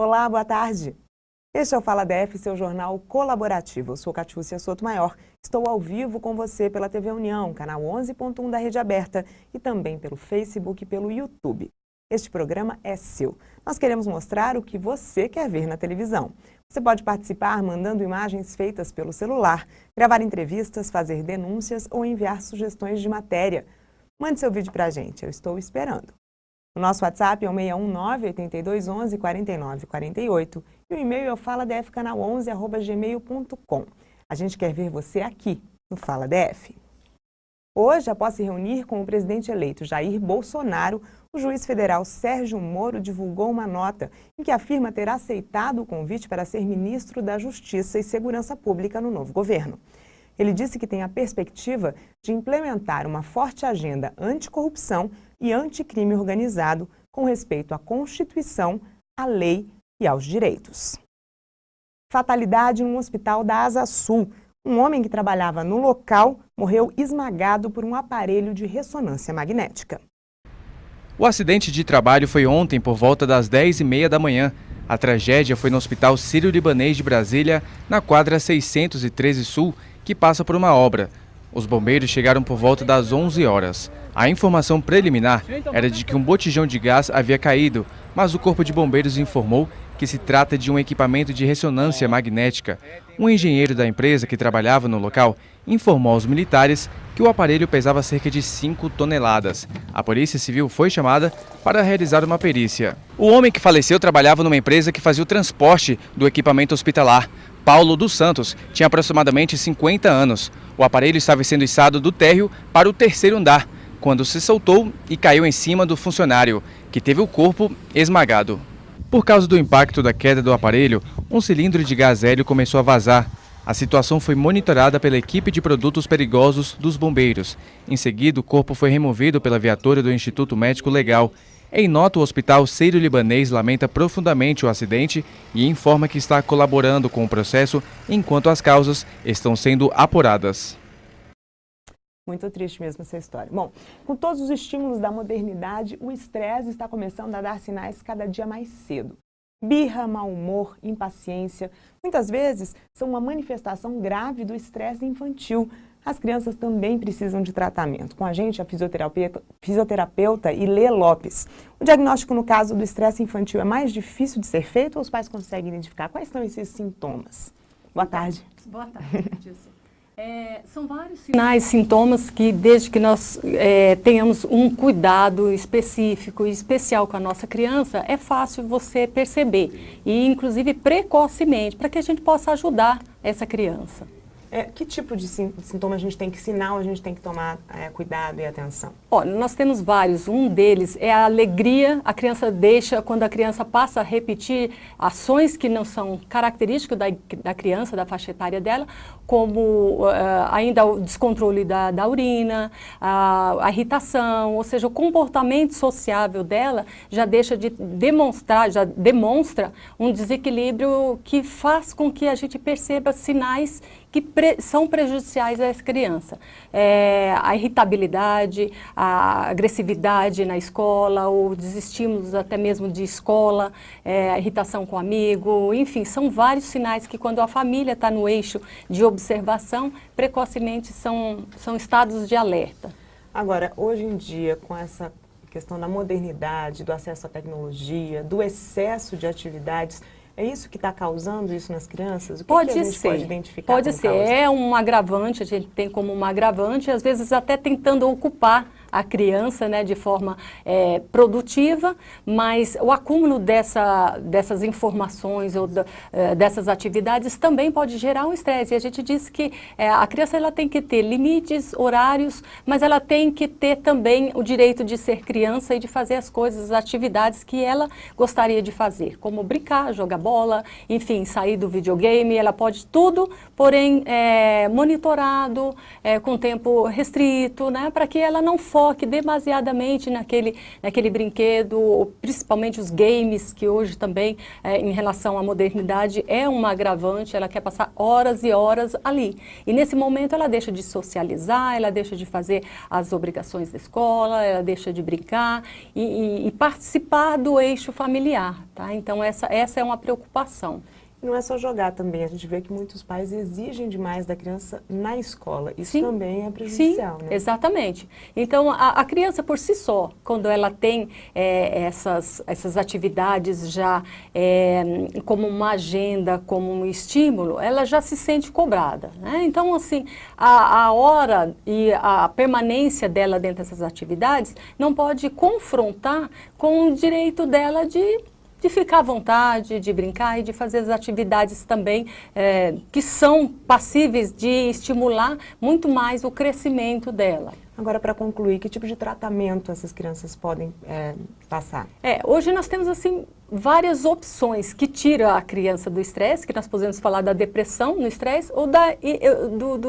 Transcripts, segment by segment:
Olá, boa tarde. Este é o Fala DF, seu jornal colaborativo. Eu sou Catiúcia Sotomayor. Estou ao vivo com você pela TV União, canal 11.1 da Rede Aberta e também pelo Facebook e pelo YouTube. Este programa é seu. Nós queremos mostrar o que você quer ver na televisão. Você pode participar mandando imagens feitas pelo celular, gravar entrevistas, fazer denúncias ou enviar sugestões de matéria. Mande seu vídeo pra gente, eu estou esperando. O nosso WhatsApp é o 619-8211-4948 e o e-mail é o faladfcanal11@gmail.com. A gente quer ver você aqui no Fala DF. Hoje, após se reunir com o presidente eleito Jair Bolsonaro, o juiz federal Sérgio Moro divulgou uma nota em que afirma ter aceitado o convite para ser ministro da Justiça e Segurança Pública no novo governo. Ele disse que tem a perspectiva de implementar uma forte agenda anticorrupção e anticrime organizado com respeito à Constituição, à lei e aos direitos. Fatalidade em um hospital da Asa Sul. Um homem que trabalhava no local morreu esmagado por um aparelho de ressonância magnética. O acidente de trabalho foi ontem por volta das 10h30 da manhã. A tragédia foi no Hospital Sírio-Libanês de Brasília, na quadra 613 Sul, que passa por uma obra. Os bombeiros chegaram por volta das 11 horas. A informação preliminar era de que um botijão de gás havia caído, mas o Corpo de Bombeiros informou que se trata de um equipamento de ressonância magnética. Um engenheiro da empresa que trabalhava no local informou aos militares que o aparelho pesava cerca de 5 toneladas. A Polícia Civil foi chamada para realizar uma perícia. O homem que faleceu trabalhava numa empresa que fazia o transporte do equipamento hospitalar. Paulo dos Santos tinha aproximadamente 50 anos. O aparelho estava sendo içado do térreo para o terceiro andar, quando se soltou e caiu em cima do funcionário, que teve o corpo esmagado. Por causa do impacto da queda do aparelho, um cilindro de gás hélio começou a vazar. A situação foi monitorada pela equipe de produtos perigosos dos bombeiros. Em seguida, o corpo foi removido pela viatura do Instituto Médico Legal. Em nota, o Hospital Sírio-Libanês lamenta profundamente o acidente e informa que está colaborando com o processo enquanto as causas estão sendo apuradas. Muito triste mesmo essa história. Bom, com todos os estímulos da modernidade, o estresse está começando a dar sinais cada dia mais cedo. Birra, mau humor, impaciência, muitas vezes são uma manifestação grave do estresse infantil. As crianças também precisam de tratamento. Com a gente, a fisioterapeuta Ilê Lopes. O diagnóstico no caso do estresse infantil é mais difícil de ser feito ou os pais conseguem identificar? Quais são esses sintomas? Boa tarde. Boa tarde, Dilson. São vários sinais, sintomas que desde que nós tenhamos um cuidado específico e especial com a nossa criança, é fácil você perceber e inclusive precocemente, para que a gente possa ajudar essa criança. Que tipo de sintoma a gente tem, que sinal a gente tem que tomar cuidado e atenção? Olha, nós temos vários. Um deles é a alegria. A criança deixa, quando a criança passa a repetir ações que não são características da criança, da faixa etária dela, como ainda o descontrole da urina, a irritação, ou seja, o comportamento sociável dela já deixa de demonstrar, já demonstra um desequilíbrio que faz com que a gente perceba sinais que são prejudiciais a essa criança. A irritabilidade, a agressividade na escola, ou desestímulos até mesmo de escola, a irritação com o amigo, enfim, são vários sinais que quando a família está no eixo de observação, precocemente são estados de alerta. Agora, hoje em dia, com essa questão da modernidade, do acesso à tecnologia, do excesso de atividades, é isso que está causando isso nas crianças? O que a gente pode identificar? Pode ser. É um agravante, a gente tem como um agravante, às vezes até tentando ocupar a criança, né, de forma produtiva, mas o acúmulo dessas informações ou dessas atividades também pode gerar um estresse. E a gente diz que a criança ela tem que ter limites, horários, mas ela tem que ter também o direito de ser criança e de fazer as coisas, as atividades que ela gostaria de fazer, como brincar, jogar bola, enfim, sair do videogame. Ela pode tudo, porém monitorado, com tempo restrito, né, para que ela não foque foque demasiadamente naquele brinquedo, principalmente os games, que hoje também, em relação à modernidade, é um agravante, ela quer passar horas e horas ali. E nesse momento ela deixa de socializar, ela deixa de fazer as obrigações da escola, ela deixa de brincar e participar do eixo familiar, tá? Então essa é uma preocupação. Não é só jogar também, a gente vê que muitos pais exigem demais da criança na escola. Isso Sim, também é prejudicial, sim, né? Exatamente. Então, a criança por si só, quando ela tem essas atividades já como uma agenda, como um estímulo, ela já se sente cobrada, né? Então, assim, a hora e a permanência dela dentro dessas atividades não pode confrontar com o direito dela de ficar à vontade, de brincar e de fazer as atividades também que são passíveis de estimular muito mais o crescimento dela. Agora, para concluir, que tipo de tratamento essas crianças podem passar? Hoje nós temos, assim, várias opções que tiram a criança do estresse, que nós podemos falar da depressão no estresse ou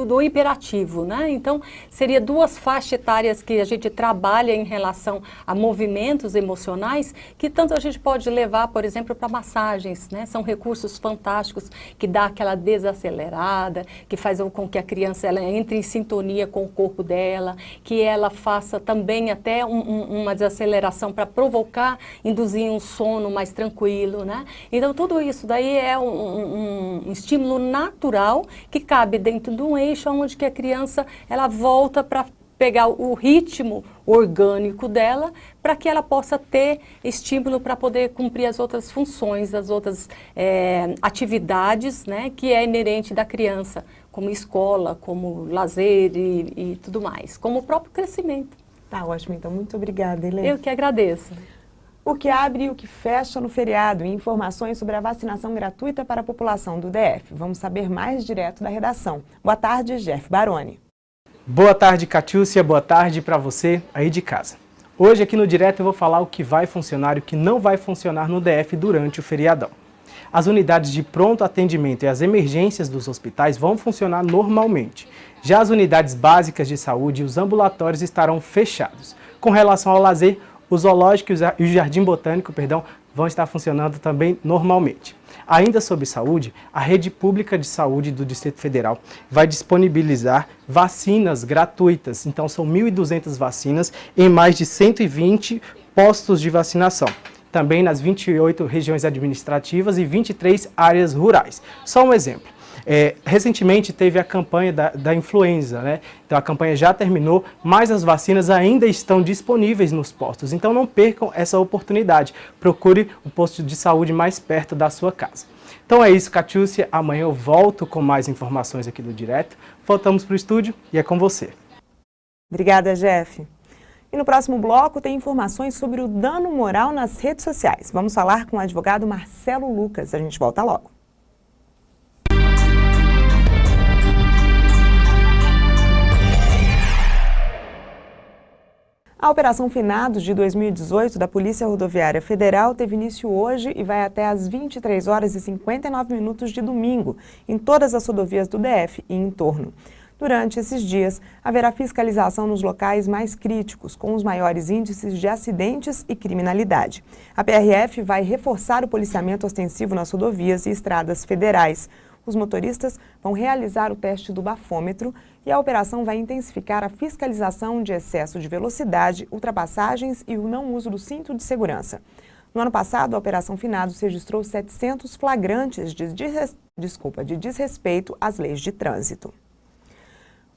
do hiperativo, né? Então, seria duas faixas etárias que a gente trabalha em relação a movimentos emocionais, que tanto a gente pode levar, por exemplo, para massagens, né? São recursos fantásticos que dá aquela desacelerada, que faz com que a criança ela entre em sintonia com o corpo dela, que ela faça também até uma desaceleração para provocar, induzir um sono mais tranquilo, né? Então, tudo isso daí é um estímulo natural que cabe dentro de um eixo onde que a criança, ela volta para pegar o ritmo orgânico dela, para que ela possa ter estímulo para poder cumprir as outras funções, as outras atividades, né, que é inerente da criança, como escola, como lazer e tudo mais, como o próprio crescimento. Tá ótimo, então muito obrigada, Helena. Eu que agradeço. O que abre e o que fecha no feriado e informações sobre a vacinação gratuita para a população do DF. Vamos saber mais direto da redação. Boa tarde, Jeff Baroni. Boa tarde, Catiúcia. Boa tarde para você aí de casa. Hoje aqui no Direto eu vou falar o que vai funcionar e o que não vai funcionar no DF durante o feriadão. As unidades de pronto atendimento e as emergências dos hospitais vão funcionar normalmente. Já as unidades básicas de saúde e os ambulatórios estarão fechados. Com relação ao lazer, o zoológico e o jardim botânico, vão estar funcionando também normalmente. Ainda sobre saúde, a rede pública de saúde do Distrito Federal vai disponibilizar vacinas gratuitas. Então são 1.200 vacinas em mais de 120 postos de vacinação. Também nas 28 regiões administrativas e 23 áreas rurais. Só um exemplo. Recentemente teve a campanha da influenza, né? Então a campanha já terminou, mas as vacinas ainda estão disponíveis nos postos. Então não percam essa oportunidade. Procure o posto de saúde mais perto da sua casa. Então é isso, Catiúcia. Amanhã eu volto com mais informações aqui do Direto. Voltamos para o estúdio e é com você. Obrigada, Jeff. E no próximo bloco tem informações sobre o dano moral nas redes sociais. Vamos falar com o advogado Marcelo Lucas. A gente volta logo. A Operação Finados de 2018 da Polícia Rodoviária Federal teve início hoje e vai até às 23 horas e 59 minutos de domingo, em todas as rodovias do DF e em torno. Durante esses dias, haverá fiscalização nos locais mais críticos, com os maiores índices de acidentes e criminalidade. A PRF vai reforçar o policiamento ostensivo nas rodovias e estradas federais. Os motoristas vão realizar o teste do bafômetro e a operação vai intensificar a fiscalização de excesso de velocidade, ultrapassagens e o não uso do cinto de segurança. No ano passado, a Operação Finados registrou 700 flagrantes de desrespeito às leis de trânsito.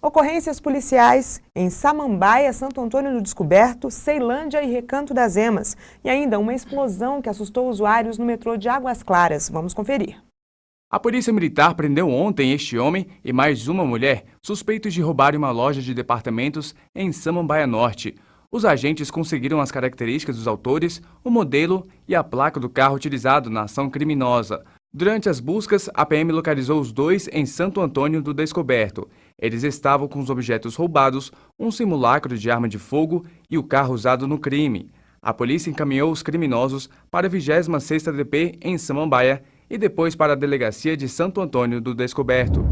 Ocorrências policiais em Samambaia, Santo Antônio do Descoberto, Ceilândia e Recanto das Emas. E ainda uma explosão que assustou usuários no metrô de Águas Claras. Vamos conferir. A Polícia Militar prendeu ontem este homem e mais uma mulher suspeitos de roubarem uma loja de departamentos em Samambaia Norte. Os agentes conseguiram as características dos autores, o modelo e a placa do carro utilizado na ação criminosa. Durante as buscas, a PM localizou os dois em Santo Antônio do Descoberto. Eles estavam com os objetos roubados, um simulacro de arma de fogo e o carro usado no crime. A polícia encaminhou os criminosos para a 26ª DP em Samambaia e depois para a Delegacia de Santo Antônio do Descoberto.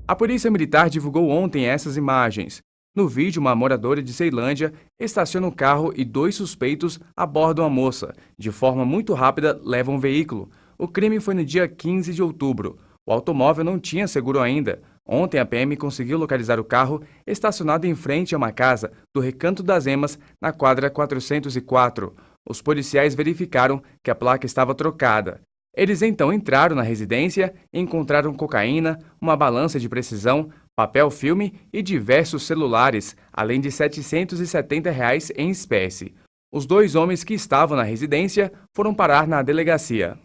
A Polícia Militar divulgou ontem essas imagens. No vídeo, uma moradora de Ceilândia estaciona um carro e 2 suspeitos abordam a moça. De forma muito rápida, levam um veículo. O crime foi no dia 15 de outubro. O automóvel não tinha seguro ainda. Ontem, a PM conseguiu localizar o carro estacionado em frente a uma casa do Recanto das Emas, na quadra 404. Os policiais verificaram que a placa estava trocada. Eles então entraram na residência e encontraram cocaína, uma balança de precisão, papel filme e diversos celulares, além de R$ 770 em espécie. Os 2 homens que estavam na residência foram parar na delegacia.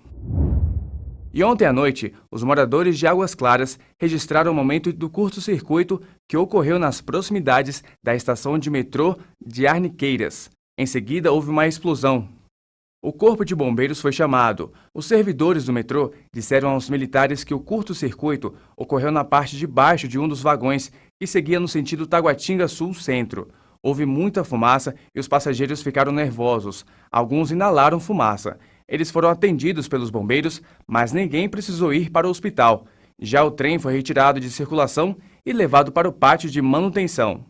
E ontem à noite, os moradores de Águas Claras registraram o momento do curto-circuito que ocorreu nas proximidades da estação de metrô de Arniqueiras. Em seguida, houve uma explosão. O corpo de bombeiros foi chamado. Os servidores do metrô disseram aos militares que o curto-circuito ocorreu na parte de baixo de um dos vagões que seguia no sentido Taguatinga Sul-Centro. Houve muita fumaça e os passageiros ficaram nervosos. Alguns inalaram fumaça. Eles foram atendidos pelos bombeiros, mas ninguém precisou ir para o hospital. Já o trem foi retirado de circulação e levado para o pátio de manutenção.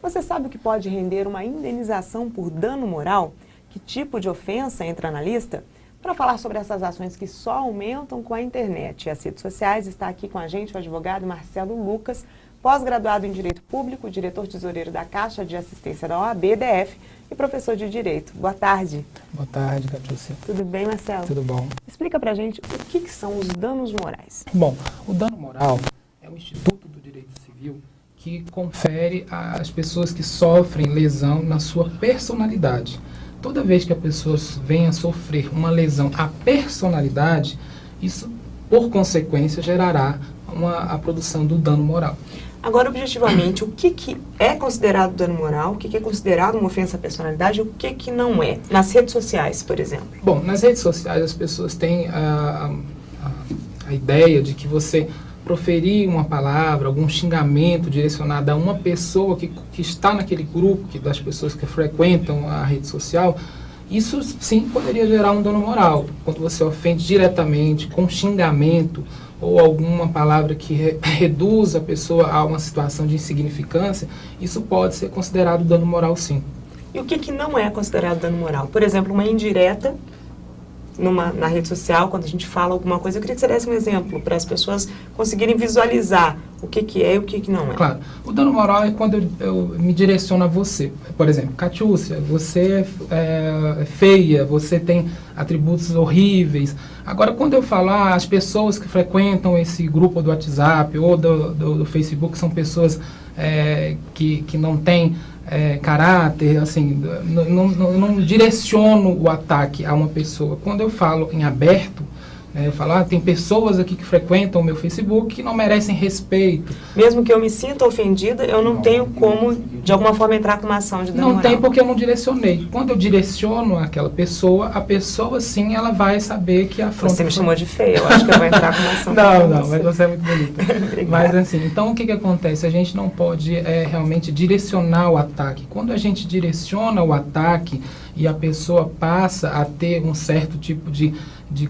Você sabe o que pode render uma indenização por dano moral? Que tipo de ofensa entra na lista? Para falar sobre essas ações que só aumentam com a internet e as redes sociais, está aqui com a gente o advogado Marcelo Lucas, pós-graduado em Direito Público, diretor-tesoureiro da Caixa de Assistência da OAB-DF e professor de Direito. Boa tarde. Boa tarde, Catiúcia. Tudo bem, Marcelo? Tudo bom. Explica pra gente o que são os danos morais. Bom, o dano moral é um instituto do direito civil que confere às pessoas que sofrem lesão na sua personalidade. Toda vez que a pessoa venha sofrer uma lesão à personalidade, isso, por consequência, gerará a produção do dano moral. Agora, objetivamente, o que é considerado dano moral, o que é considerado uma ofensa à personalidade e o que não é? Nas redes sociais, por exemplo. Bom, nas redes sociais as pessoas têm a ideia de que você proferir uma palavra, algum xingamento direcionado a uma pessoa que está naquele grupo das pessoas que frequentam a rede social, isso sim poderia gerar um dano moral. Quando você ofende diretamente com xingamento ou alguma palavra que reduz a pessoa a uma situação de insignificância, isso pode ser considerado dano moral, sim. E o que não é considerado dano moral? Por exemplo, uma indireta na rede social, quando a gente fala alguma coisa, eu queria que você desse um exemplo para as pessoas conseguirem visualizar o que é e o que não é. Claro. O dano moral é quando eu me direciono a você. Por exemplo, Catiúcia, você é feia, você tem atributos horríveis. Agora, quando eu falo, as pessoas que frequentam esse grupo do WhatsApp ou do Facebook são pessoas que não têm caráter, assim, não direciono o ataque a uma pessoa. Quando eu falo em aberto, eu falo, tem pessoas aqui que frequentam o meu Facebook que não merecem respeito. Mesmo que eu me sinta ofendida, eu não tenho como, de alguma forma, entrar com uma ação de dano moral. Não tem, porque eu não direcionei. Quando eu direciono aquela pessoa, a pessoa, sim, ela vai saber que a afronta... Você me chamou de feia, eu acho que eu vou entrar com uma ação. Não, mas você é muito bonita. Mas, assim, então, o que acontece? A gente não pode realmente direcionar o ataque. Quando a gente direciona o ataque e a pessoa passa a ter um certo tipo de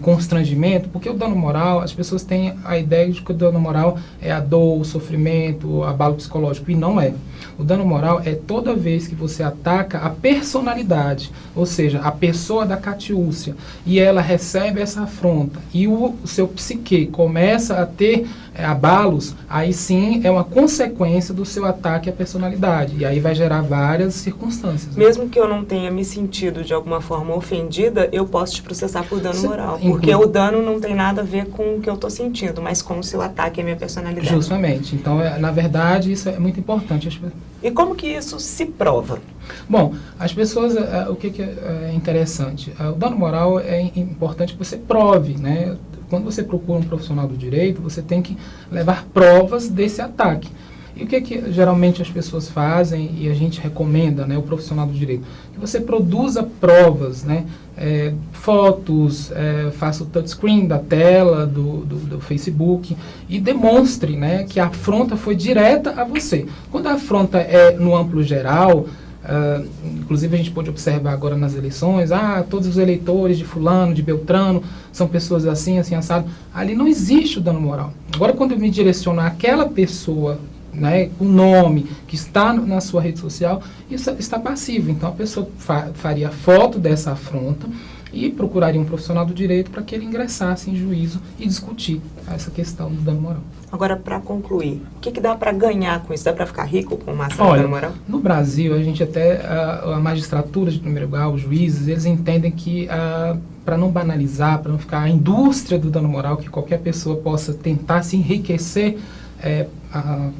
constrangimento, porque o dano moral, as pessoas têm a ideia de que o dano moral é a dor, o sofrimento, o abalo psicológico, e não é. O dano moral é toda vez que você ataca a personalidade, ou seja, a pessoa da Catiúcia, e ela recebe essa afronta, e o seu psique começa a ter abalos, aí sim é uma consequência do seu ataque à personalidade, e aí vai gerar várias circunstâncias. Mesmo que eu não tenha me sentido de alguma forma ofendida, eu posso te processar por dano moral, porque o dano não tem nada a ver com o que eu estou sentindo, mas com o seu ataque à minha personalidade. Justamente. Então, na verdade, isso é muito importante. E como que isso se prova? Bom, as pessoas, o que é interessante? O dano moral é importante que você prove, né? Quando você procura um profissional do direito, você tem que levar provas desse ataque. E o que geralmente as pessoas fazem e a gente recomenda, né, o profissional do direito? Que você produza provas, né, fotos, faça o touchscreen da tela do Facebook e demonstre, né, que a afronta foi direta a você. Quando a afronta é no amplo geral, inclusive a gente pode observar agora nas eleições, todos os eleitores de fulano, de Beltrano, são pessoas assim, assim, assado. Ali não existe o dano moral. Agora, quando eu me direciono àquela pessoa né, o nome que está na sua rede social, isso está passivo. Então a pessoa faria foto dessa afronta e procuraria um profissional do direito para que ele ingressasse em juízo e discutir essa questão do dano moral. Agora, para concluir, o que dá para ganhar com isso? Dá para ficar rico com uma ação de dano moral? No Brasil, a gente até, a magistratura de primeiro grau, os juízes, eles entendem que, para não banalizar, para não ficar a indústria do dano moral, que qualquer pessoa possa tentar se enriquecer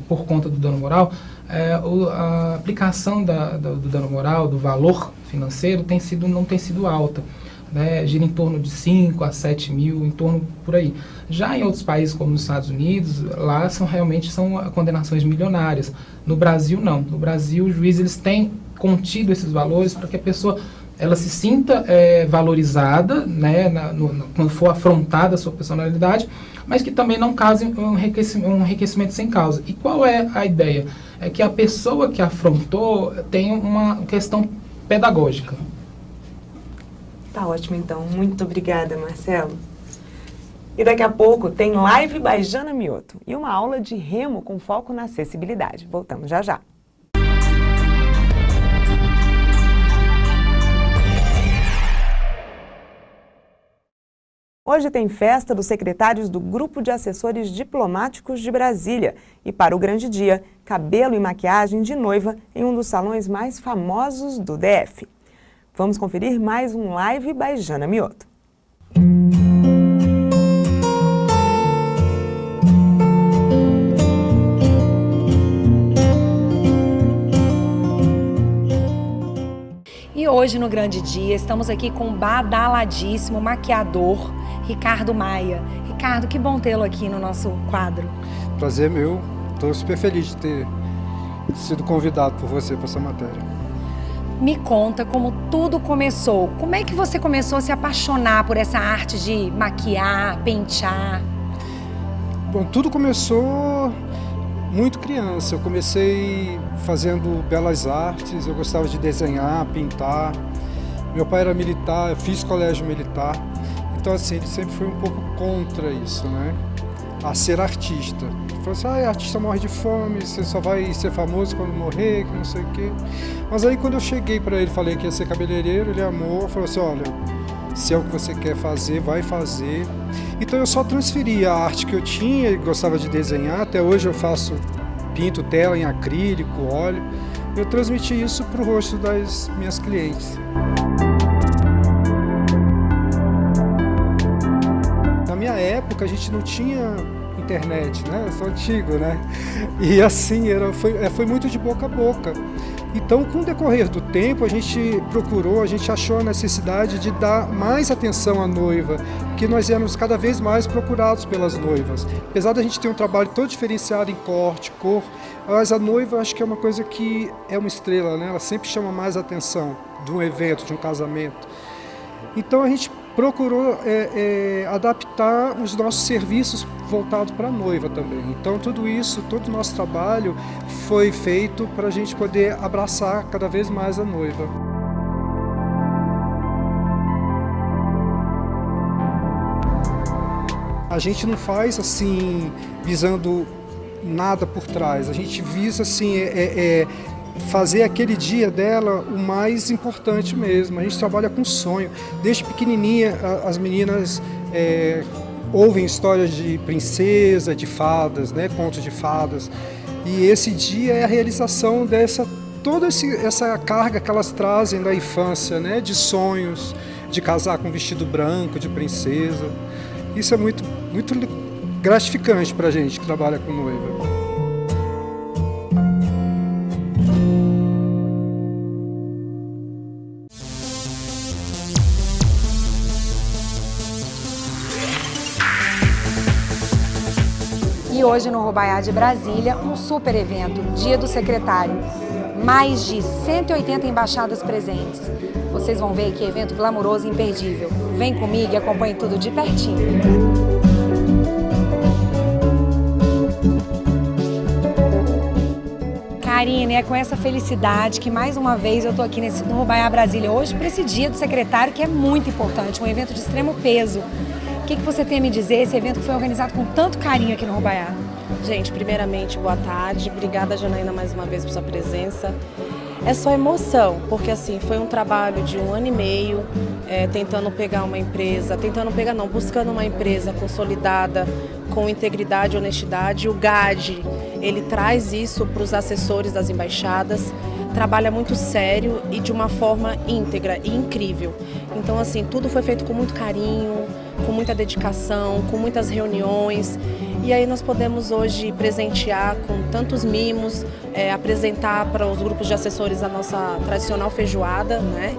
por conta do dano moral, a aplicação do dano moral, do valor financeiro, não tem sido alta. Né, gira em torno de 5 a 7 mil, em torno por aí. Já em outros países, como nos Estados Unidos, lá realmente são condenações milionárias. No Brasil, não. No Brasil, os juízes eles têm contido esses valores para que a pessoa ela se sinta valorizada, né, quando for afrontada a sua personalidade, mas que também não cause um enriquecimento sem causa. E qual é a ideia? É que a pessoa que afrontou tem uma questão pedagógica. Tá ótimo, então. Muito obrigada, Marcelo. E daqui a pouco tem live by Jana Mioto e uma aula de remo com foco na acessibilidade. Voltamos já já. Hoje tem festa dos secretários do Grupo de Assessores Diplomáticos de Brasília. E para o grande dia, cabelo e maquiagem de noiva em um dos salões mais famosos do DF. Vamos conferir mais um live by Jana Mioto. E hoje, no grande dia, estamos aqui com o badaladíssimo maquiador Ricardo Maia. Ricardo, que bom tê-lo aqui no nosso quadro. Prazer meu. Estou super feliz de ter sido convidado por você para essa matéria. Me conta como tudo começou. Como é que você começou a se apaixonar por essa arte de maquiar, pentear? Bom, tudo começou muito criança. Eu comecei fazendo belas artes, eu gostava de desenhar, pintar. Meu pai era militar, eu fiz colégio militar. Então, assim, ele sempre foi um pouco contra isso, né? A ser artista. Ele falou assim, artista morre de fome, você só vai ser famoso quando morrer, que não sei o quê. Mas aí quando eu cheguei para ele, falei que ia ser cabeleireiro, ele amou, falou assim, olha, se é o que você quer fazer, vai fazer. Então eu só transferi a arte que eu tinha e gostava de desenhar, até hoje eu pinto tela em acrílico, óleo. Eu transmiti isso para o rosto das minhas clientes. Na minha época a gente não tinha internet, né? Eu sou antigo, né? E assim, foi muito de boca a boca. Então, com o decorrer do tempo, a gente achou a necessidade de dar mais atenção à noiva, porque nós éramos cada vez mais procurados pelas noivas. Apesar da gente ter um trabalho todo diferenciado em corte, cor, mas a noiva acho que é uma coisa que é uma estrela, né? Ela sempre chama mais atenção de um evento, de um casamento. Então, a gente procurou adaptar os nossos serviços voltados para a noiva também. Então tudo isso, todo o nosso trabalho foi feito para a gente poder abraçar cada vez mais a noiva. A gente não faz assim, visando nada por trás, a gente visa assim, fazer aquele dia dela o mais importante mesmo. A gente trabalha com sonho. Desde pequenininha, as meninas ouvem histórias de princesa, de fadas, né, contos de fadas. E esse dia é a realização toda essa carga que elas trazem da infância, né, de sonhos, de casar com vestido branco, de princesa. Isso é muito, muito gratificante para a gente que trabalha com noiva. E hoje no Robaiá de Brasília, um super evento, Dia do Secretário. Mais de 180 embaixadas presentes. Vocês vão ver que evento glamouroso e imperdível. Vem comigo e acompanhe tudo de pertinho. Karine, é com essa felicidade que mais uma vez eu tô aqui no Robaiá Brasília hoje para esse Dia do Secretário, que é muito importante, um evento de extremo peso. que você tem a me dizer, esse evento que foi organizado com tanto carinho aqui no Rubaiá? Gente, primeiramente, boa tarde. Obrigada, Janaína, mais uma vez por sua presença. É só emoção, porque assim, foi um trabalho de 1 ano e meio, tentando pegar uma empresa, buscando uma empresa consolidada, com integridade e honestidade. O GAD, ele traz isso para os assessores das embaixadas, trabalha muito sério e de uma forma íntegra e incrível. Então assim, tudo foi feito com muito carinho, com muita dedicação, com muitas reuniões. E aí nós podemos hoje presentear com tantos mimos, apresentar para os grupos de assessores a nossa tradicional feijoada, né?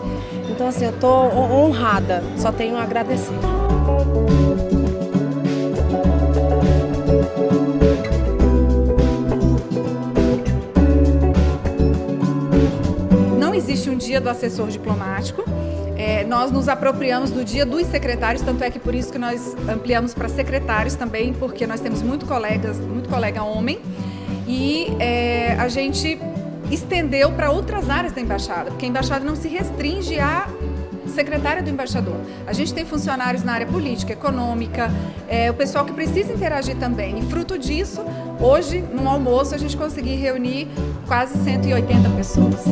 Então assim, eu estou honrada, só tenho a agradecer. Não existe um dia do assessor diplomático. Nós nos apropriamos do dia dos secretários, tanto é que por isso que nós ampliamos para secretários também, porque nós temos muito colega homem, e a gente estendeu para outras áreas da embaixada, porque a embaixada não se restringe à secretária do embaixador. A gente tem funcionários na área política, econômica, o pessoal que precisa interagir também. E fruto disso, hoje, no almoço, a gente conseguiu reunir quase 180 pessoas.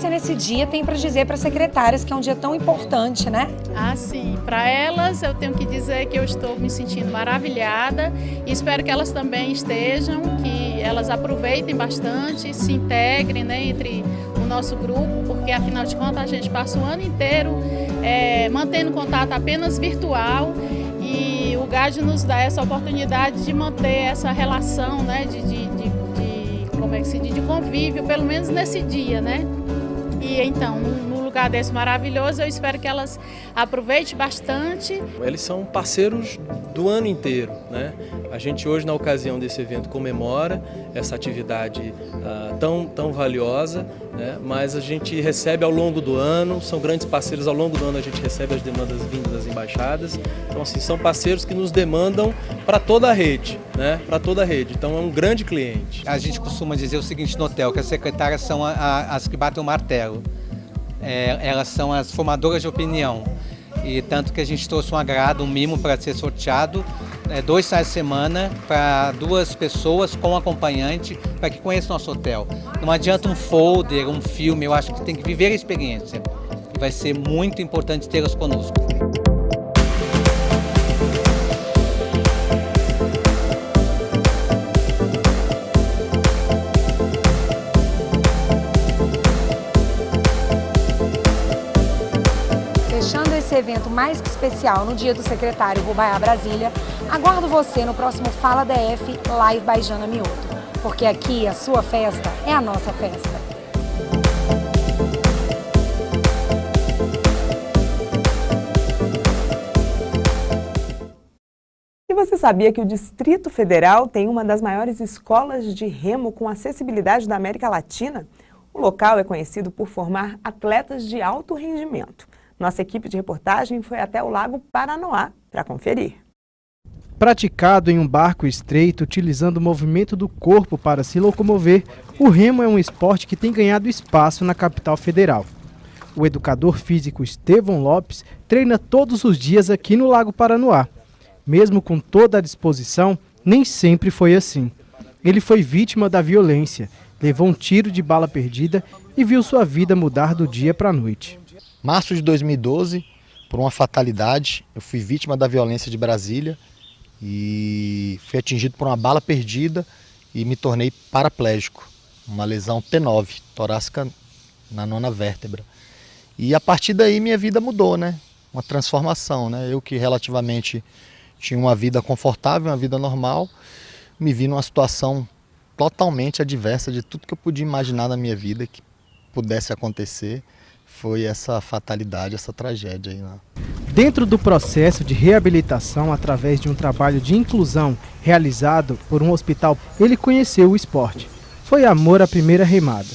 Nesse dia tem para dizer para as secretárias que é um dia tão importante, né? Ah, sim. Para elas eu tenho que dizer que eu estou me sentindo maravilhada e espero que elas também estejam, que elas aproveitem bastante, se integrem, né, entre o nosso grupo, porque afinal de contas a gente passa o ano inteiro mantendo contato apenas virtual e o GAD nos dá essa oportunidade de manter essa relação, né, de convívio, pelo menos nesse dia, né? E então, num lugar desse maravilhoso, eu espero que elas aproveitem bastante. Eles são parceiros do ano inteiro, né? A gente hoje, na ocasião desse evento, comemora essa atividade tão valiosa, né? Mas a gente recebe ao longo do ano, são grandes parceiros, ao longo do ano a gente recebe as demandas vindas das embaixadas. Então, assim, são parceiros que nos demandam para toda a rede, né? Para toda a rede. Então, é um grande cliente. A gente costuma dizer o seguinte no hotel, que as secretárias são as que batem o martelo. Elas são as formadoras de opinião. E tanto que a gente trouxe um agrado, um mimo para ser sorteado, 2 finais de semana para 2 pessoas com acompanhante para que conheçam nosso hotel. Não adianta um folder, um filme, eu acho que tem que viver a experiência. E vai ser muito importante tê-las conosco. Fechando esse evento mais que especial no Dia do Secretário Rubaiá Brasília, aguardo você no próximo Fala DF Live by Jana Mioto, porque aqui a sua festa é a nossa festa. E você sabia que o Distrito Federal tem uma das maiores escolas de remo com acessibilidade da América Latina? O local é conhecido por formar atletas de alto rendimento. Nossa equipe de reportagem foi até o Lago Paranoá para conferir. Praticado em um barco estreito, utilizando o movimento do corpo para se locomover, o remo é um esporte que tem ganhado espaço na capital federal. O educador físico Estevão Lopes treina todos os dias aqui no Lago Paranoá. Mesmo com toda a disposição, nem sempre foi assim. Ele foi vítima da violência, levou um tiro de bala perdida e viu sua vida mudar do dia para a noite. Março de 2012, por uma fatalidade, eu fui vítima da violência de Brasília e fui atingido por uma bala perdida e me tornei paraplégico, uma lesão T9, torácica na 9ª vértebra. E a partir daí minha vida mudou, né? Uma transformação, né? Eu que relativamente tinha uma vida confortável, uma vida normal, me vi numa situação totalmente adversa de tudo que eu podia imaginar na minha vida que pudesse acontecer. Foi essa fatalidade, essa tragédia aí, né? Dentro do processo de reabilitação, através de um trabalho de inclusão realizado por um hospital, ele conheceu o esporte. Foi amor à primeira remada.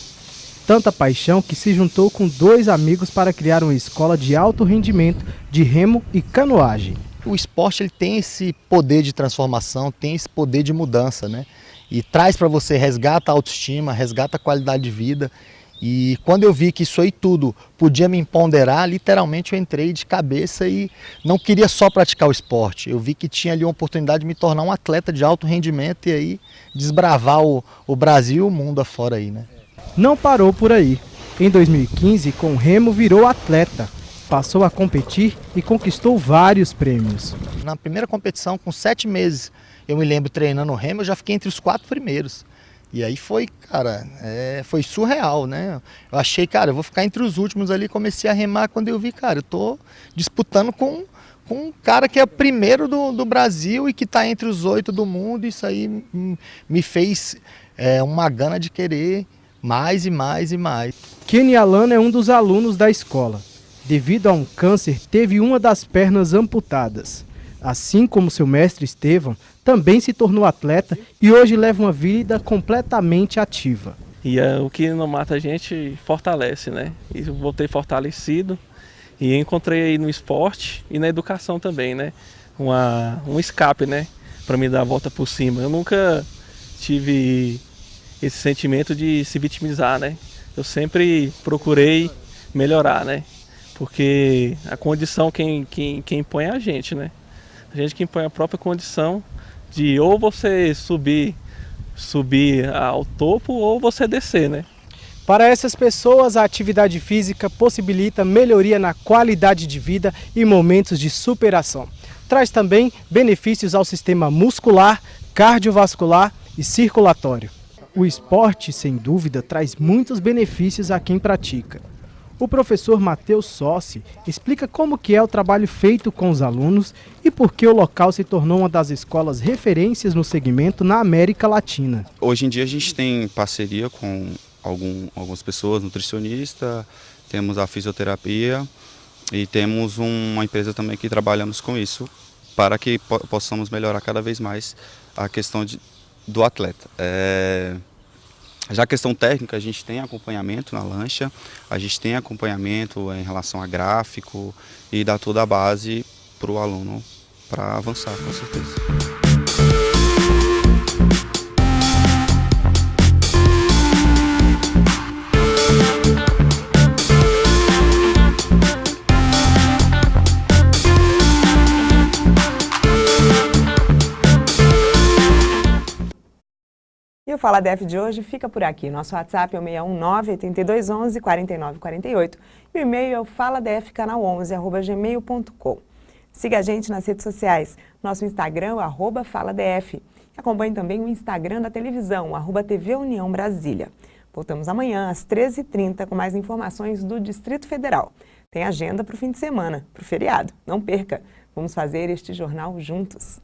Tanta paixão que se juntou com 2 amigos para criar uma escola de alto rendimento de remo e canoagem. O esporte ele tem esse poder de transformação, tem esse poder de mudança, né? e traz para você, resgata a autoestima, resgata a qualidade de vida. E quando eu vi que isso aí tudo podia me empoderar, literalmente eu entrei de cabeça e não queria só praticar o esporte. Eu vi que tinha ali uma oportunidade de me tornar um atleta de alto rendimento e aí desbravar o Brasil e o mundo afora aí, né? Não parou por aí. Em 2015, com o remo virou atleta. Passou a competir e conquistou vários prêmios. Na primeira competição, com 7 meses, eu me lembro treinando remo, eu já fiquei entre os 4 primeiros. E aí foi, cara, foi surreal, né? Eu achei, cara, eu vou ficar entre os últimos ali, comecei a remar quando eu vi, cara, eu tô disputando com um cara que é o primeiro do Brasil e que tá entre os 8 do mundo. Isso aí me fez uma gana de querer mais e mais e mais. Kenny Alana é um dos alunos da escola. Devido a um câncer, teve uma das pernas amputadas. Assim como seu mestre Estevão, também se tornou atleta e hoje leva uma vida completamente ativa. E o que não mata a gente fortalece, né? E eu voltei fortalecido e encontrei aí no esporte e na educação também, né? Um escape, né? Para me dar a volta por cima. Eu nunca tive esse sentimento de se vitimizar, né? Eu sempre procurei melhorar, né? Porque a condição quem impõe é a gente, né? A gente que impõe a própria condição de ou você subir ao topo ou você descer, né? Para essas pessoas, a atividade física possibilita melhoria na qualidade de vida e momentos de superação. Traz também benefícios ao sistema muscular, cardiovascular e circulatório. O esporte, sem dúvida, traz muitos benefícios a quem pratica. O professor Matheus Sossi explica como que é o trabalho feito com os alunos e por que o local se tornou uma das escolas referências no segmento na América Latina. Hoje em dia a gente tem parceria com algumas pessoas, nutricionista, temos a fisioterapia e temos uma empresa também que trabalhamos com isso para que possamos melhorar cada vez mais a questão do atleta. Já a questão técnica, a gente tem acompanhamento na lancha, a gente tem acompanhamento em relação a gráfico e dá toda a base para o aluno para avançar, com certeza. E o Fala DF de hoje fica por aqui. Nosso WhatsApp é o 619-8211-4948 e o e-mail é o faladfcanal11@gmail.com. Siga a gente nas redes sociais. Nosso Instagram é o @faladf. Acompanhe também o Instagram da televisão, @TV União Brasília. Voltamos amanhã às 13h30 com mais informações do Distrito Federal. Tem agenda para o fim de semana, para o feriado. Não perca! Vamos fazer este jornal juntos.